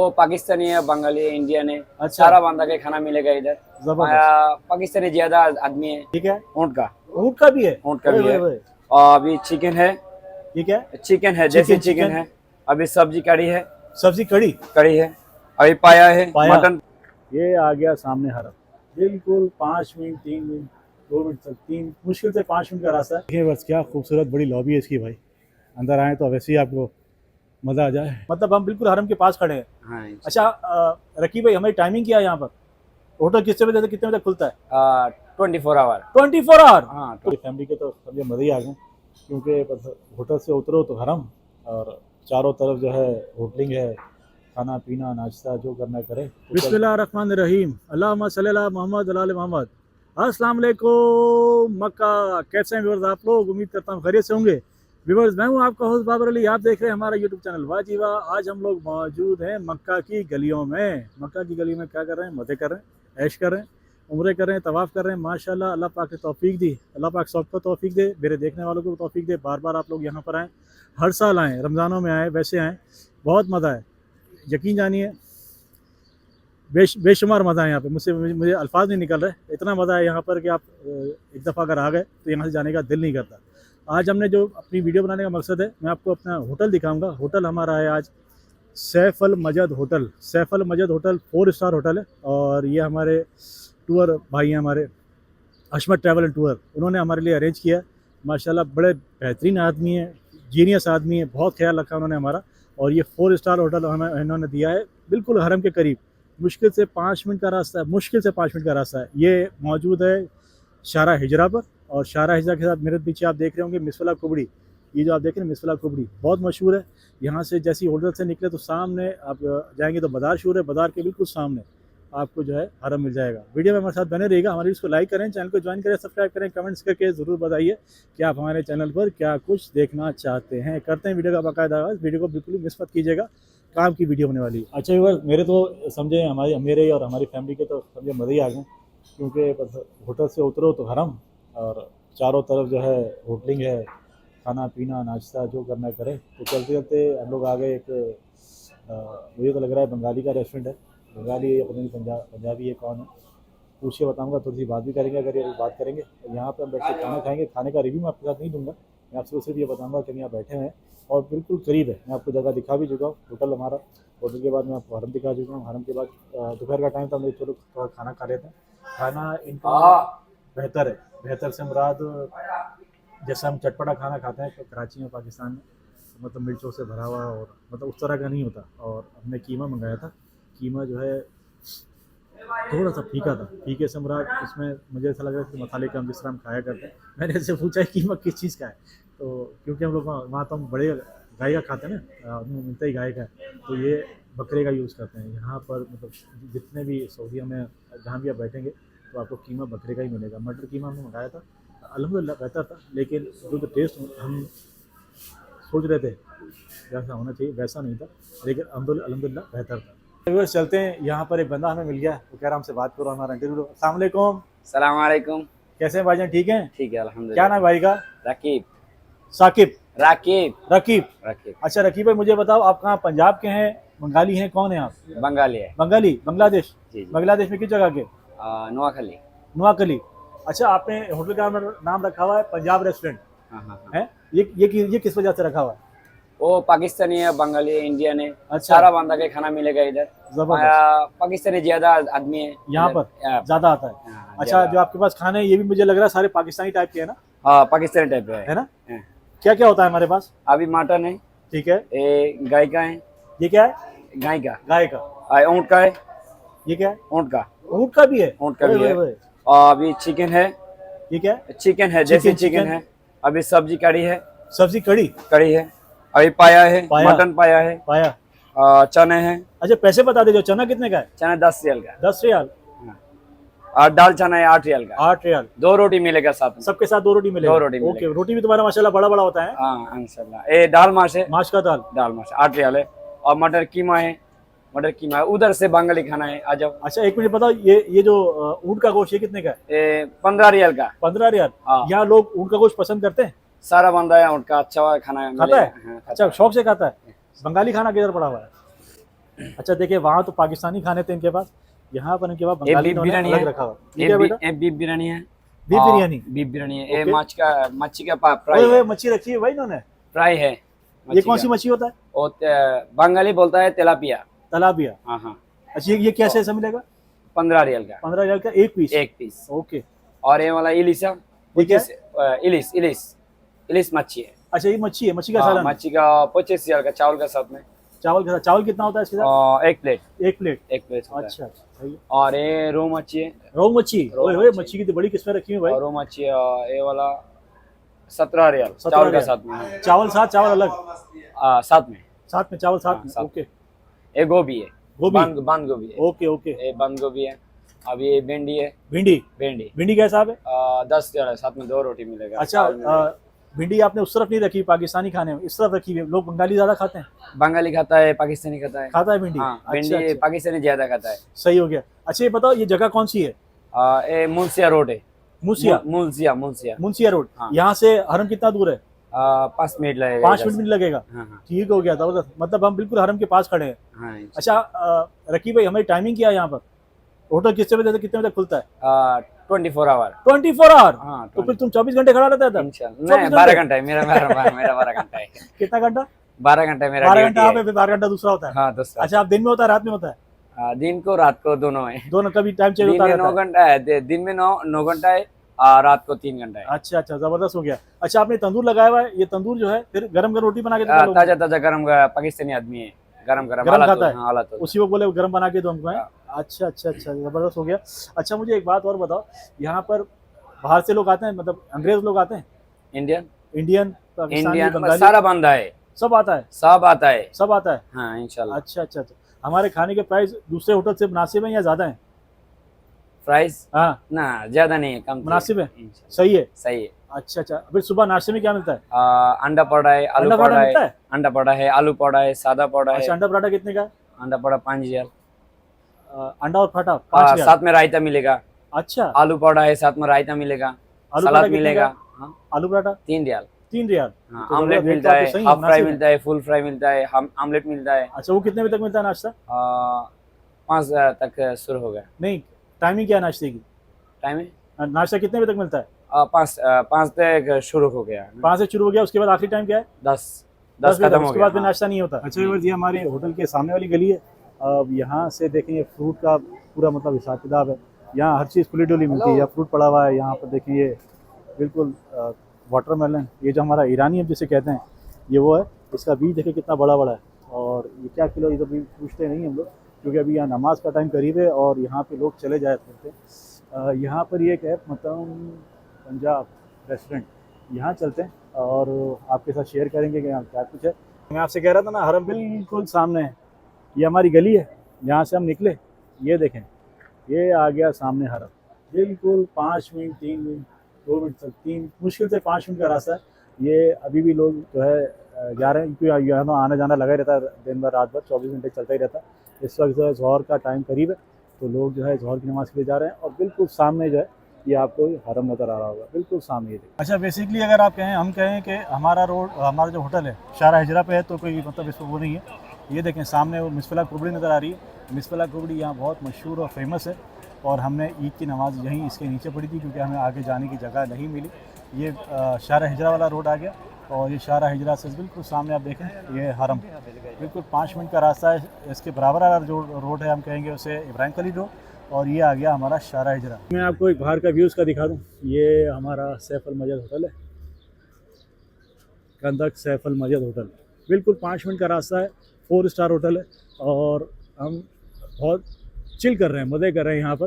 वो पाकिस्तानी है, बंगाली है, इंडियन है। अच्छा। सारा बंदा के खाना मिलेगा इधर। जबरदस्त। पाकिस्तानी ज्यादा आदमी है। ठीक है। ऊँट का ऊँट का भी है? ऊँट का ओए भी ओए है। ओए। और अभी चिकन है। ठीक है। चिकन है, देसी चिकन चिकन है। अभी सब्जी कड़ी है। सब्जी कड़ी कड़ी है। अभी पाया है पाया। मटन। ये आ गया सामने हरम, बिल्कुल 5 मिनट 3 मिनट 2 मिनट तक, तीन मुश्किल से 5 मिनट का रास्ता है। देखिए बस क्या खूबसूरत बड़ी लॉबी है इसकी भाई। अंदर आए तो वैसे ही आपको मज़ा आ जाए। मतलब हम बिल्कुल हरम के पास खड़े हैं। हाँ। अच्छा रकीब भाई, हमारी टाइमिंग क्या है यहाँ पर? होटल कितने बजे से कितने बजे तक खुलता है? 24 आवर। 24 आवर। हाँ। पूरी फैमिली के तो समझे मज़े ही आ गए, क्योंकि बस होटल से उतरो तो हरम, और चारों तरफ जो है होटलिंग है, खाना पीना नाश्ता जो करना करे। बिस्मिल्लाहिर्रहमानिर्रहीम, अल्लाहुम्मा सल्ली अला मोहम्मद व आले मोहम्मद। अस्सलाम वालेकुम मक्का, कैसे हैं व्यूअर्स आप लोग? उम्मीद करता हूँ खैरियत से होंगे। व्यूअर्स मैं हूँ आपका होस्ट बाबर अली, आप देख रहे हैं हमारा यूट्यूब चैनल वाजीवा। आज हम लोग मौजूद हैं मक्का की गलियों में। मक्का की गली में क्या कर रहे हैं? मज़े कर रहे हैं, ऐश कर रहे हैं, उम्रे कर रहे हैं, तवाफ़ कर रहे हैं। माशाल्लाह, अल्लाह पाक ने तौफीक दी। अल्लाह पाक सबको तौफीक दे, मेरे देखने वालों को तौफीक दे। बार बार आप लोग यहाँ पर आएँ, हर साल आएँ, रमज़ानों में आएँ, वैसे आएँ, बहुत मज़ा है। यकीन जानिए बेशुमार मज़ा है यहाँ पे। मुझे अल्फाज नहीं निकल रहे, इतना मज़ा है यहाँ पर कि आप एक दफ़ा अगर आ गए तो यहाँ से जाने का दिल नहीं करता। आज हमने जो अपनी वीडियो बनाने का मकसद है, मैं आपको अपना होटल दिखाऊंगा। होटल हमारा है आज सैफ अल मजद होटल। सैफ अल मजद होटल 4 स्टार होटल है, और ये हमारे टूर भाई हैं, हमारे अशमत ट्रैवल एंड टूर, उन्होंने हमारे लिए अरेंज किया। माशाल्लाह बड़े बेहतरीन आदमी है, जीनियस आदमी है, बहुत ख्याल रखा उन्होंने हमारा। और ये 4 स्टार होटल हमें इन्होंने दिया है बिल्कुल हरम के करीब। मुश्किल से 5 मिनट का रास्ता है, मुश्किल से 5 मिनट का रास्ता है। ये मौजूद है शारा हिजरा पर, और शारा हिजरा के साथ मेरे पीछे आप देख रहे होंगे मिसवाला कुबड़ी। ये जो आप देख रहे हैं मिसवाला कुबड़ी बहुत मशहूर है। यहाँ से जैसे ही होटल से निकले तो सामने आप जाएंगे तो बाजार शुरू है, बाजार के बिल्कुल सामने आपको जो है हरम मिल जाएगा। वीडियो में हमारे साथ बने रहिएगा, हमारी इसको लाइक करें, चैनल को ज्वाइन करें, सब्सक्राइब करें, कमेंट्स करके ज़रूर बताइए कि आप हमारे चैनल पर क्या कुछ देखना चाहते हैं। करते हैं वीडियो का बाकायदा आगाज़। वीडियो को बिल्कुल मिस मत कीजिएगा, काम की वीडियो होने वाली है। अच्छा व्यूअर्स, मेरे तो समझे मेरे और हमारी फैमिली के तो समझे मज़े ही आ गए, क्योंकि बस होटल से उतरो तो हरम, और चारों तरफ जो है होटलिंग है, खाना पीना नाश्ता जो करना करे। तो चलते चलते हम लोग आ गए एक मुझे तो लग रहा है बंगाली का रेस्टोरेंट है। बंगाली या पता नहीं पंजाबी है, कौन है पूछिए बताऊंगा, थोड़ी सी बात भी करेंगे। अगर ये बात करेंगे तो यहाँ पर हम बैठ के खाना खाएंगे। खाने का रिव्यू मैं आपके साथ नहीं दूंगा, मैं आपसे सिर्फ ये बताऊंगा कि यहाँ बैठे हैं और बिल्कुल करीब है। मैं आपको जगह दिखा भी चुका हूँ, होटल हमारा। होटल के बाद मैं आपको हरम दिखा चुका हूँ। हरम के बाद दोपहर का टाइम था, हम लोग चलो थोड़ा खाना खा लेते हैं। खाना इनका बेहतर है, बेहतर से मुराद जैसे हम चटपटा खाना खाते हैं तो कराची में, पाकिस्तान में, मतलब मिर्चों से भरा हुआ, और मतलब उस तरह का नहीं होता। और हमने कीमा मंगाया था, कीमा जो है थोड़ा सा फीका था। फीके से मुराद उसमें मुझे ऐसा लग रहा है कि मसाले कम, जिस तरह हम खाया करते हैं। मैंने ऐसे पूछा है कीमा किस चीज़ का है, तो क्योंकि हम लोग वहाँ तो हम बड़े गाय का खाते हैं ना, उनमें मिलता ही गाय का है, तो ये बकरे का यूज़ करते हैं। यहाँ पर मतलब जितने भी सऊदीया में जहाँ भी आप बैठेंगे तो आपको कीमा बकरे का ही मिलेगा। मटर कीमा हमने मंगाया था, अल्हम्दुलिल्लाह बेहतर था, लेकिन जो टेस्ट हम सोच रहे थे जैसा होना चाहिए वैसा नहीं था, लेकिन अल्हम्दुलिल्लाह बेहतर था। व्यूअर्स चलते हैं, यहाँ पर एक बंदा हमें मिल गया, वो कह रहा हमसे बात करो, हमारा इंटरव्यू। अस्सलाम वालेकुम। सलाम वालेकुम। कैसे हैं भाईजान, ठीक हैं? ठीक है अल्हम्दुलिल्लाह। क्या नाम है भाई का? रकीब। साकिब। राकीब। रकीब। रकीब। अच्छा रकीब भाई, मुझे बताओ आप कहाँ पंजाब के हैं, बंगाली हैं, कौन है आप? बंगाली है। बंगाली, बांग्लादेश। जी जी। बांग्लादेश में किस जगह के? नोआखली। नोआखली। अच्छा, आपने होटल का नाम रखा हुआ है पंजाब रेस्टोरेंट हाँ हाँ हाँ। है? ये किस वजह से रखा हुआ है? वो पाकिस्तानी है, बंगाली है, इंडियन है। अच्छा। सारा बंदा के खाना मिलेगा इधर। जबरदस्त। पाकिस्तानी ज्यादा आदमी है यहाँ इधर। पर ज्यादा आता है। हाँ, अच्छा, ज्यादा। जो आपके पास खाने हैं ये भी मुझे लग रहा है सारे पाकिस्तानी टाइप के है ना? हाँ पाकिस्तानी टाइप है ना? है। क्या क्या होता है हमारे पास? अभी मटन है। ठीक है। गाय का है। ये क्या है? गाय का। गाय का। ऊँट का है। ये क्या है? ऊँट का। ऊँट का भी है? ऊँट का ओए भी ओए है। ओए। और अभी चिकन है। ये क्या है? चिकन है, देसी चिकन चिकन है। अभी सब्जी कड़ी है। सब्जी कड़ी कड़ी है। अभी पाया है, पाया। मटन पाया है। पाया। चने हैं। अच्छा, पैसे बता दीजिए, चना कितने का है? चना 10 रियल का। 10 रियाल। और दाल चना है 8 रियल का। 8 रियाल। 2 रोटी मिलेगा साथ में। सबके साथ 2 रोटी मिलेगा? 2 रोटी ओके, मिलेगा। रोटी भी तुम्हारा माशाल्लाह बड़ा बड़ा होता है। हाँ इंशाल्लाह। ये दाल माश है। माश का दाल। दाल माश 8 रियल है। और मटर कीमा है। मटर कीमा है। उधर से बंगाली खाना है, आ जाओ। अच्छा, एक मिनट बताओ, ये जो ऊँट का गोश्त ये कितने का है? 15 रियल का। 15 रियाल। हाँ। यहाँ लोग ऊँट का गोश्त पसंद करते हैं? सारा बंदा है उनका अच्छा खाना खाता है? हाँ, अच्छा, शौक से खाता है। बंगाली खाना किधर पड़ा हुआ है? अच्छा देखिए, वहाँ तो पाकिस्तानी खाने थे इनके पास, यहाँ पर इनके पास ये बंगाली बीफ इन्होंने बिरयानी अलग है, रखा हुआ। ये क्या बेटा? ये बीफ बिरयानी है। बीफ बिरयानी। बीफ बिरयानी है। ये ओके। मच्छी का फ्राई ओए है। मच्छी रखी है भाई इन्होंने। फ्राई है ये मच्छी कौन का। सी मच्छी होता है? और बंगाली बोलता है तेलापिया। तलाबिया। हाँ हाँ। अच्छा ये कैसे ऐसा मिलेगा? 15 रियल का 15,000 का एक पीस? एक पीस। ओके। और ये वाला इलिसा, ये क्या 25 इलिस इलिस इलिस मच्छी है। अच्छा ये मच्छी है, मच्छी का हाँ, सालन है। मच्छी का 25 रियल का चावल का साथ में। चावल के साथ? चावल कितना होता है इसके साथ? और एक प्लेट एक प्लेट। होता है। अच्छा अच्छा सही है। और ये रोहू मच्छी है। रोहू मच्छी। रोहू ओए ओए मच्छी। मच्छी की तो बड़ी किस्में रखी हैं भाई। और रोहू मच्छी ये वाला 17 रियल 17 चावल का रियाल। साथ में। चावल साथ, चावल अलग? साथ में। साथ में चावल साथ हाँ, में। साथ ओके। ये गोभी है। गोभी। बंद गोभी है। Okay okay. ये बंद गोभी है। अब ये भिंडी है। भिंडी। भिंडी भिंडी का हिसाब है? 10 रियल है, साथ में 2 रोटी मिलेगा। अच्छा चावल मिलेगा। भिंडी आपने उस तरफ नहीं रखी पाकिस्तानी खाने में, इस तरफ रखी है। लोग बंगाली ज्यादा खाते हैं? बंगाली खाता है, पाकिस्तानी खाता है। खाता है भिंडी? हाँ, अच्छा, भिंडी अच्छा। पाकिस्तानी ज्यादा खाता है। सही हो गया। अच्छा ये बताओ ये जगह कौन सी है? ये मुंसिया रोड है। मुंसिया? मुंसिया मुंसिया रोड। हाँ। यहाँ से हरम कितना दूर है? 5 मिनट लगेगा। 5 मिनट लगेगा? हाँ हाँ ठीक हो गया जबरदस्त, मतलब हम बिल्कुल हरम के पास खड़े हैं। हाँ। अच्छा रकीब भाई हमारी टाइमिंग क्या है यहाँ पर? होटल कितने बजे से कितने बजे तक खुलता है? 24 आवर। 24 आवर? हाँ, तो फिर तुम 24 घंटे खड़ा रहता है? नहीं, 12 घंटा है मेरा। मेरा 12 घंटा है। कितना घंटा? 12 घंटा मेरा 12 duty घंटा यहाँ है। पे, फिर 12 घंटा दूसरा होता है? हाँ, दूसरा। अच्छा आप दिन में होता है रात में होता है? दिन को रात को दोनों है। दोनों कभी टाइम चेंज दिन होता में रहता 9 है? घंटा है। दिन में 9 घंटा है। रात को 3 घंटा है। अच्छा अच्छा जबरदस्त हो गया। अच्छा आपने तंदूर लगाया हुआ है, ये तंदूर जो है फिर गरम गरम रोटी बना के देता है लोगों को? ताजा ताजा गरम पाकिस्तानी आदमी है। गरम गरम आला खाता तो, है? हाँ, आला तो। उसी को बोले गरम बना के दो हमको है? अच्छा अच्छा अच्छा जबरदस्त हो गया। अच्छा मुझे एक बात और बताओ, यहाँ पर बाहर से लोग आते हैं, मतलब अंग्रेज लोग आते हैं? Indian Indian, Pakistani, Indian Bengali? सारा बंदा है। सब आता है? सब आता है। सब आता है? हाँ, इंशाल्लाह। अच्छा अच्छा अच्छा। हमारे खाने के प्राइस दूसरे होटल से मुनासिब है या ज्यादा है? प्राइस हाँ ना ज्यादा नहीं है, कम मुनासिब है? इंशाल्लाह। सही है? सही है। अच्छा अच्छा। फिर सुबह नाश्ते में क्या मिलता है? अंडा पड़ा है, आलू अंडा पराठा पड़ा मिलता है। है? अंडा पड़ा है, आलू पड़ा है, सादा पड़ा है। अच्छा अंडा पराठा कितने का है? अंडा पड़ा 5 रियल। अंडा और पराठा 5 रियाल? साथ में रायता मिलेगा। अच्छा आलू पड़ा है, साथ में रायता मिलेगा। आलू सलाद पराठा कितने मिलेगा। का? हाँ, आलू पराठा 3 रियल। 3 रियाल? हाँ, तो आमलेट रेट मिलता तो है, सही हाफ फ्राई मुनासिब है। मिलता है, फुल फ्राई मिलता है, आमलेट मिलता है। अच्छा वो कितने बजे तक मिलता है नाश्ता? 5 तक शुरू होगा। नहीं टाइमिंग क्या है नाश्ते की? टाइम है नाश्ता कितने बजे तक मिलता है? 5 तक शुरू हो गया। 5 से शुरू हो गया, उसके बाद आखिरी टाइम क्या है? 10 10 बजे खत्म तक, हो उसके गया। बाद फिर नाश्ता नहीं होता। अच्छा ये हमारे होटल के सामने वाली गली है। अब यहाँ से देखेंगे फ्रूट का पूरा मतलब हिसाब किताब है। यहाँ हर चीज़ खुली डुली मिलती है। यहाँ फ्रूट पड़ा हुआ है, यहाँ पर देखिए बिल्कुल वाटरमेलन, ये जो हमारा ईरानी जिसे कहते हैं, ये वो है। इसका बीज देखिए कितना बड़ा बड़ा है। और ये क्या किलो, ये तो भी पूछते नहीं हम लोग, क्योंकि अभी यहाँ नमाज का टाइम करीब है और यहाँ पे लोग चले जाए थे। यहाँ पर ये एक है मतलब पंजाब रेस्टोरेंट, यहाँ चलते हैं और आपके साथ शेयर करेंगे कि यहाँ क्या कुछ है। मैं आपसे कह रहा था ना, हरम बिल्कुल सामने है। ये हमारी गली है, यहाँ से हम निकले, ये देखें ये आ गया सामने हरम। बिल्कुल 5 मिनट 3 मिनट 2 मिनट तक, 3 मुश्किल से 5 मिनट का रास्ता है। ये अभी भी लोग जो है जा रहे हैं, क्योंकि यहाँ तो आना जाना लगा ही रहता है दिन भर रात भर, 24 घंटे चलता ही रहता है। इस वक्त जो है ज़ोहर का टाइम करीब है, तो लोग जो है ज़ोहर की नमाज़ के लिए जा रहे हैं। और बिल्कुल सामने जो है ये आपको हरम नज़र आ रहा होगा, बिल्कुल सामने। अच्छा बेसिकली अगर आप कहें, हम कहें कि हमारा रोड, हमारा जो होटल है शारा हिजरा पे है, तो कोई मतलब इसको वो नहीं है। ये देखें सामने वो मिसफला कुबड़ी नज़र आ रही है। मिसफला कुबड़ी यहाँ बहुत मशहूर और फेमस है, और हमने ईद की नमाज़ यहीं इसके नीचे पढ़ी थी, क्योंकि हमें आगे जाने की जगह नहीं मिली। ये शारा हिजरा वाला रोड आ गया, और ये शारा हिजरा से बिल्कुल सामने आप देखें ये हरम, बिल्कुल 5 मिनट का रास्ता है। इसके बराबर वाला जो रोड है हम कहेंगे उसे इब्राहिम खलील रोड, और ये आ गया हमारा शारा हिजरा। मैं आपको एक बाहर का व्यूज़ का दिखा दूँ। ये हमारा सैफ अल मजद होटल है, कंदक सैफ अल मजद होटल, बिल्कुल 5 मिनट का रास्ता है। 4 स्टार होटल है, और हम बहुत चिल कर रहे हैं, मज़े कर रहे हैं यहाँ पर,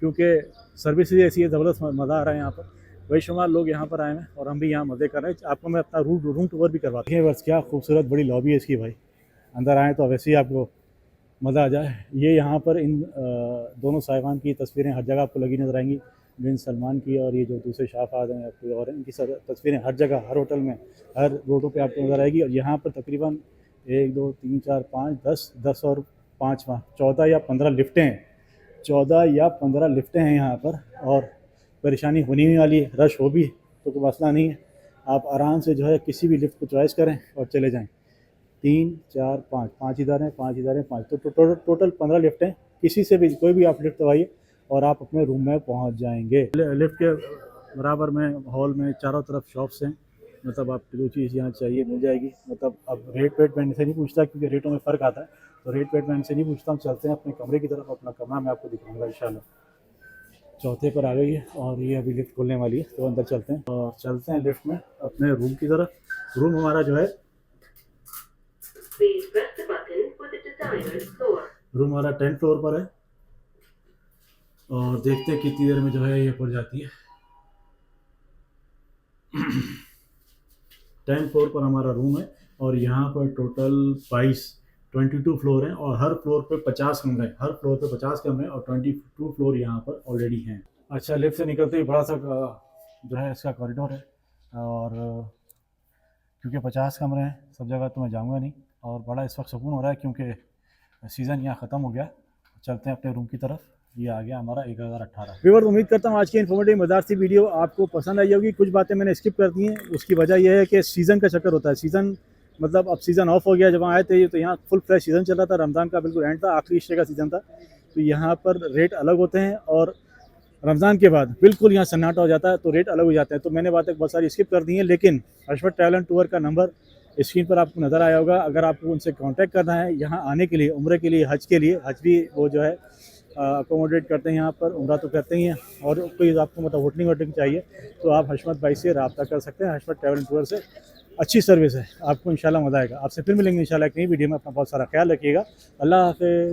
क्योंकि सर्विसेज ऐसी है, ज़बरदस्त मज़ा आ रहा है यहाँ पर। बेशुमार लोग यहाँ पर आए हैं और हम भी यहाँ मज़े कर रहे हैं। आपको मैं अपना रूम टूर भी करवाता हूँ। बस क्या खूबसूरत बड़ी लॉबी है इसकी भाई, अंदर आएँ तो वैसे ही आपको मज़ा आ जाए। ये यहाँ पर इन दोनों साहिबान की तस्वीरें हर जगह आपको लगी नजर आएंगी, बिन सलमान की और ये जो दूसरे शाहफाद हैं कोई और हैं, इनकी तस्वीरें हर जगह, हर होटल में, हर रोडों पे आपको नज़र आएगी। और यहाँ पर तकरीबन 1 2 3 4 5 10 और 5 14 या 15 लिफ्टें हैं। 14 या 15 लिफ्टें हैं यहाँ पर, और परेशानी होने ही वाली है। रश हो भी तो कोई मसला नहीं है, आप आराम से जो है किसी भी लिफ्ट को चॉइस करें और चले जाएँ। 3 4 5 5 इधर हैं, 5 इधर हैं, 5 तो टोटल 15 लिफ्ट हैं। किसी से भी कोई भी आप लिफ्ट दबाइए और आप अपने रूम में पहुंच जाएंगे। लिफ्ट के बराबर में हॉल में चारों तरफ शॉप्स हैं, मतलब आपको जो चीज़ यहाँ चाहिए मिल जाएगी। मतलब अब रेट वेट मैं इनसे नहीं पूछता क्योंकि रेटों में फ़र्क आता है, तो रेट वेट मैं इनसे नहीं पूछता। हम चलते हैं अपने कमरे की तरफ। अपना कमरा मैं आपको दिखाऊंगा इंशाल्लाह। चौथे पर आ गई है और ये अभी लिफ्ट खुलने वाली है, तो अंदर चलते हैं और चलते हैं लिफ्ट में अपने रूम की तरफ। रूम हमारा जो है रूम हमारा 10th फ्लोर पर है और देखते हैं कितनी देर में जो है ये पड़ जाती है। 10th फ्लोर पर हमारा रूम है और यहाँ पर टोटल 22 फ्लोर हैं और हर फ्लोर पे 50 कमरे हैं। हर फ्लोर पे 50 कमरे और 22 फ्लोर यहाँ पर ऑलरेडी हैं। अच्छा, लिफ्ट से निकलते ही बड़ा सा जो है इसका कॉरिडोर है और क्योंकि 50 कमरे हैं सब जगह तो मैं जाऊँगा नहीं और बड़ा इस वक्त सुकून हो रहा है क्योंकि सीज़न यहाँ ख़त्म हो गया। चलते हैं अपने रूम की तरफ। ये आ गया हमारा 1018। व्यूअर्स, उम्मीद करता हूँ आज की इन्फॉर्मेटिव मज़ेदार सी वीडियो आपको पसंद आई होगी। कुछ बातें मैंने स्किप कर दी हैं, उसकी वजह यह है कि सीज़न का चक्कर होता है। सीज़न मतलब अब सीज़न ऑफ हो गया। जब आए थे तो यहाँ फुल फ्रेश सीज़न चल रहा था, रमज़ान का बिल्कुल एंड था, आखिरी हिस्से का सीज़न था। तो यहाँ पर रेट अलग होते हैं और रमज़ान के बाद बिल्कुल यहाँ सन्नाटा हो जाता है तो रेट अलग हो जाते हैं। तो मैंने बातें बहुत सारी स्किप कर दी हैं, लेकिन हशमत ट्रैवल एंड टूर का नंबर स्क्रीन पर आपको नज़र आया होगा। अगर आपको उनसे कांटेक्ट करना है यहाँ आने के लिए, उम्रे के लिए, हज के लिए, हज भी वो जो है अकोमोडेट करते हैं यहाँ पर, उम्रा तो करते ही हैं। और कोई आपको मतलब होटलिंग वोटलिंग चाहिए तो आप हशमत भाई से रब्ता कर सकते हैं। हशमत ट्रैवल एंड टूर से अच्छी सर्विस है, आपको इंशाल्लाह मज़ा आएगा। आपसे फिर मिलेंगे इंशाल्लाह एक नई वीडियो में। अपना बहुत सारा ख्याल रखिएगा। अल्लाह हाफ़िज़।